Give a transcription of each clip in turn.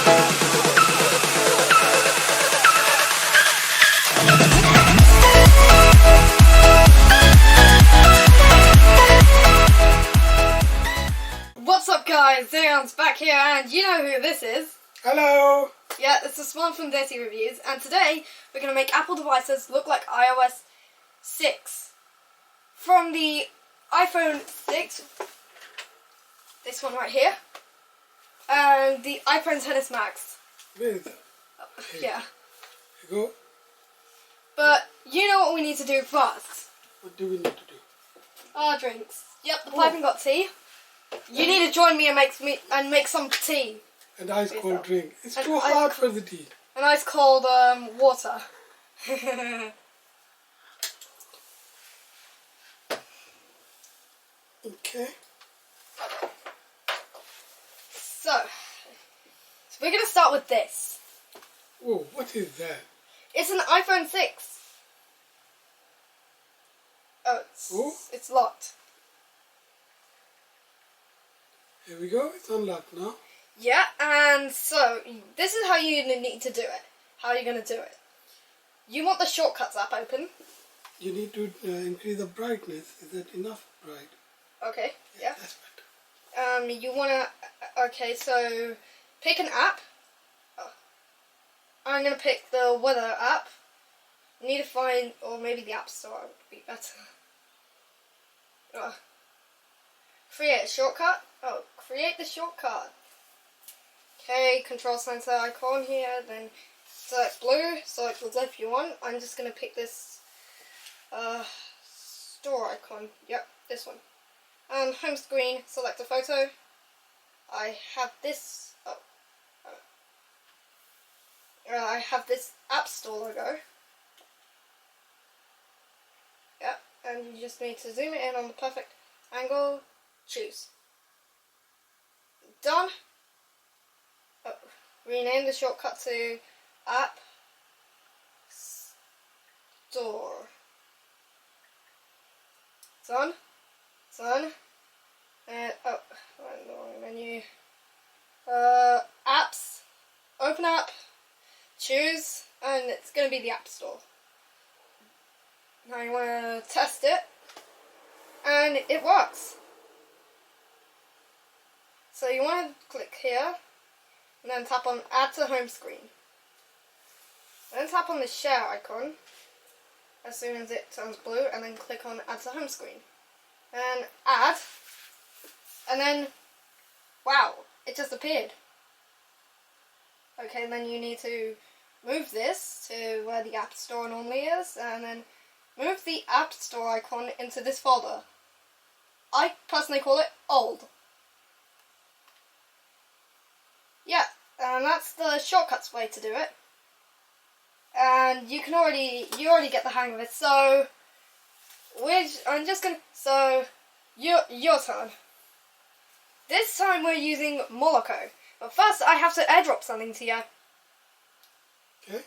What's up guys, Zayan's back here and you know who this is. Hello! Yeah, it's the Smart from Dirty Reviews and today we're going to make Apple devices look like iOS 6. From the iPhone 6, this one right here, and the iPhone XS Max. Where is that? Yeah. Here you go. But you know what we need to do first. What do we need to do? Our drinks. Yep, the piping got tea. You need to join me and make some tea. An ice cold drink. It's An too hot for the tea. An ice cold water. Okay. So we're going to start with this. Oh, what is that? It's an iPhone 6. Oh, it's locked. Here we go. It's unlocked now. Yeah, and so this is how you need to do it. How are you going to do it? You want the Shortcuts app open. You need to increase the brightness. Is that enough bright? Okay, yeah. That's better. You want to... Okay, so pick an app. Oh. I'm going to pick the weather app. You need to find... Or maybe the App Store would be better. Create a shortcut. Oh, create the shortcut. Okay, control center icon here, then select blue, select the if you want. I'm just going to pick this store icon. Yep, this one. And home screen, select a photo. I have this, I have this App Store logo. Yep, and you just need to zoom it in on the perfect angle. Choose. Done. Oh, rename the shortcut to App Store. Done. Done. And oh, I'm in the wrong menu. Apps. Open app. Choose, and it's going to be the App Store. Now you want to test it, and it works. So you want to click here, and then tap on Add to Home Screen. Then tap on the share icon as soon as it turns blue, and then click on Add to Home Screen. And add, and then, wow, it just appeared. Okay, then you need to move this to where the App Store normally is, and then move the App Store icon into this folder. I personally call it Old. Yeah, and that's the shortcuts way to do it. And you already get the hang of it. So I'm just gonna. So your turn. This time we're using Moloko, but first I have to airdrop something to you. Okay.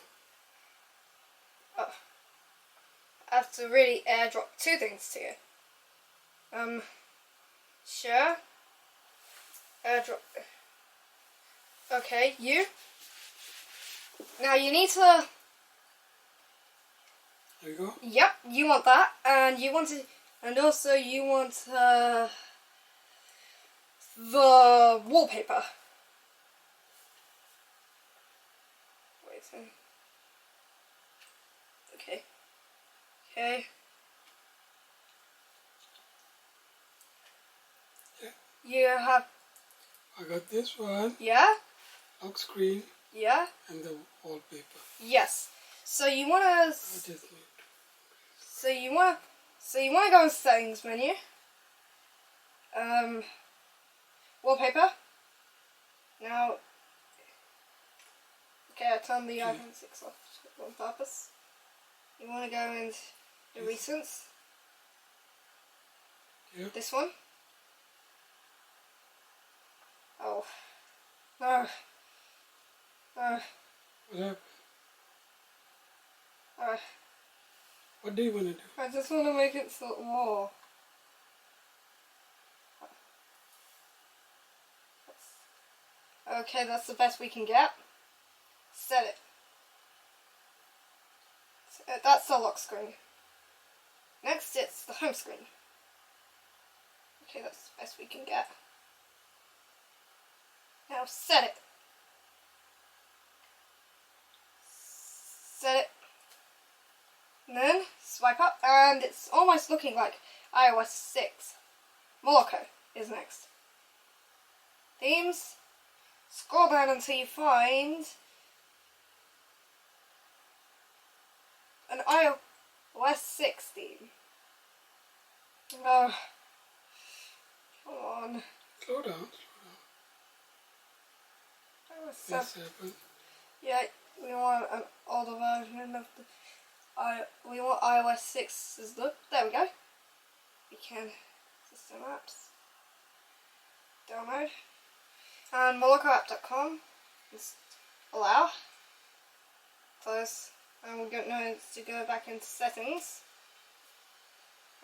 Oh, I have to really airdrop two things to you. Share. Airdrop. Okay, you. Now you need to. There you go. Yep, you want that, and you want to, and also you want the wallpaper. Wait a second. Okay. Okay. Yeah. You have. I got this one. Yeah. Lock screen. Yeah. And the wallpaper. Yes. So you wanna. So you wanna go in settings menu. Wallpaper. Now. Okay, I turned the iPhone 6 off on purpose. You wanna go into the recents. Yeah. This one. Oh. No. What happened? What do you want to do? I just want to make it sort more. Okay, that's the best we can get. Set it. That's the lock screen. Next, it's the home screen. Okay, that's the best we can get. Now set it. Set it. And then swipe up, and it's almost looking like iOS 6. Morocco is next. Themes. Scroll down until you find an iOS 6 theme. Oh, come on. Slow down. iOS 7. Yeah, we want an older version of the. We want iOS 6's look. There we go. We can system apps. Download. And MoroccoApp.com. Just allow. Close. And we're going to go back into settings.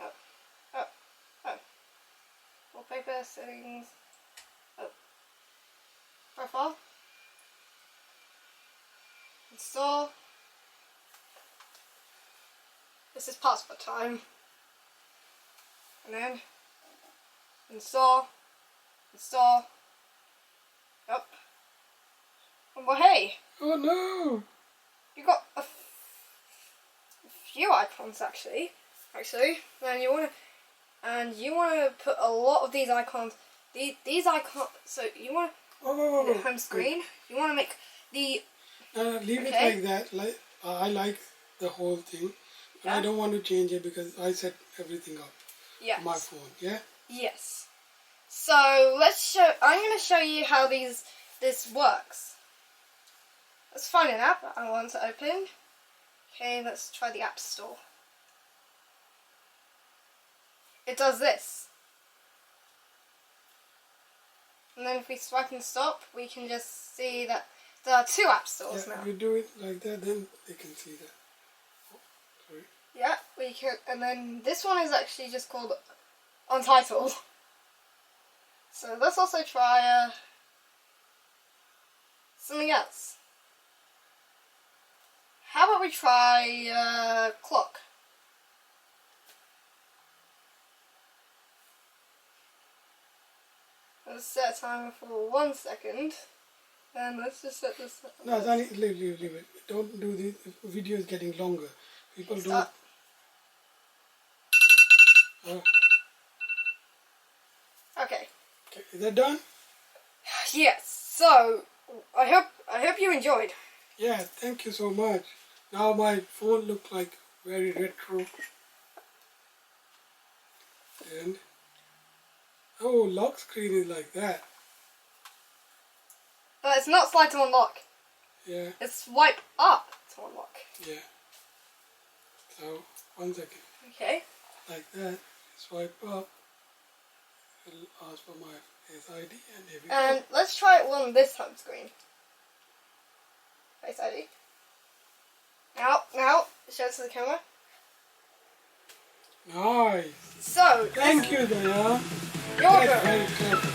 Oh. Wallpaper, settings. Oh. Profile. Install. This is passport time. And then install. Yep. Well, hey. Oh no! You got a few icons actually. And you wanna put a lot of these icons. These icons. So you wanna Oh. home screen. You wanna make the. Leave it like that. Like I like the whole thing, but Yeah. I don't want to change it because I set everything up Yes. on my phone. Yeah. Yes. So I'm gonna show you how this works. Let's find an app I want to open. Okay, let's try the App Store. It does this. And then if we swipe and stop, we can just see that there are 2 app stores Yeah, now. if you do it like that, then they can see that. Oh, sorry. Yeah, we can, and then this one is actually just called Untitled. So let's also try something else. How about we try clock? Let's set a timer for 1 second. And let's just set this up. No, Zani, leave it. Don't do this. The video is getting longer. People don't. Oh, Okay. okay, is that done? Yes. So I hope you enjoyed. Yeah, thank you so much. Now my phone looks like very retro. And oh, lock screen is like that. But it's not slide to unlock. Yeah, It's swipe up to unlock. yeah. So 1 second, Okay. like that. Swipe up. It'll ask for my Face ID, and here we go. And let's try it on this home screen. Face ID. Now, show it to the camera. Nice. So, Thank you, Zayan. you're That's welcome. very clever.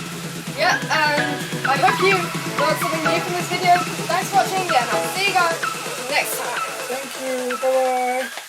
Yeah, and I hope you learned something new from this video. Thanks for watching, and I'll see you guys next time. Thank you. Bye bye.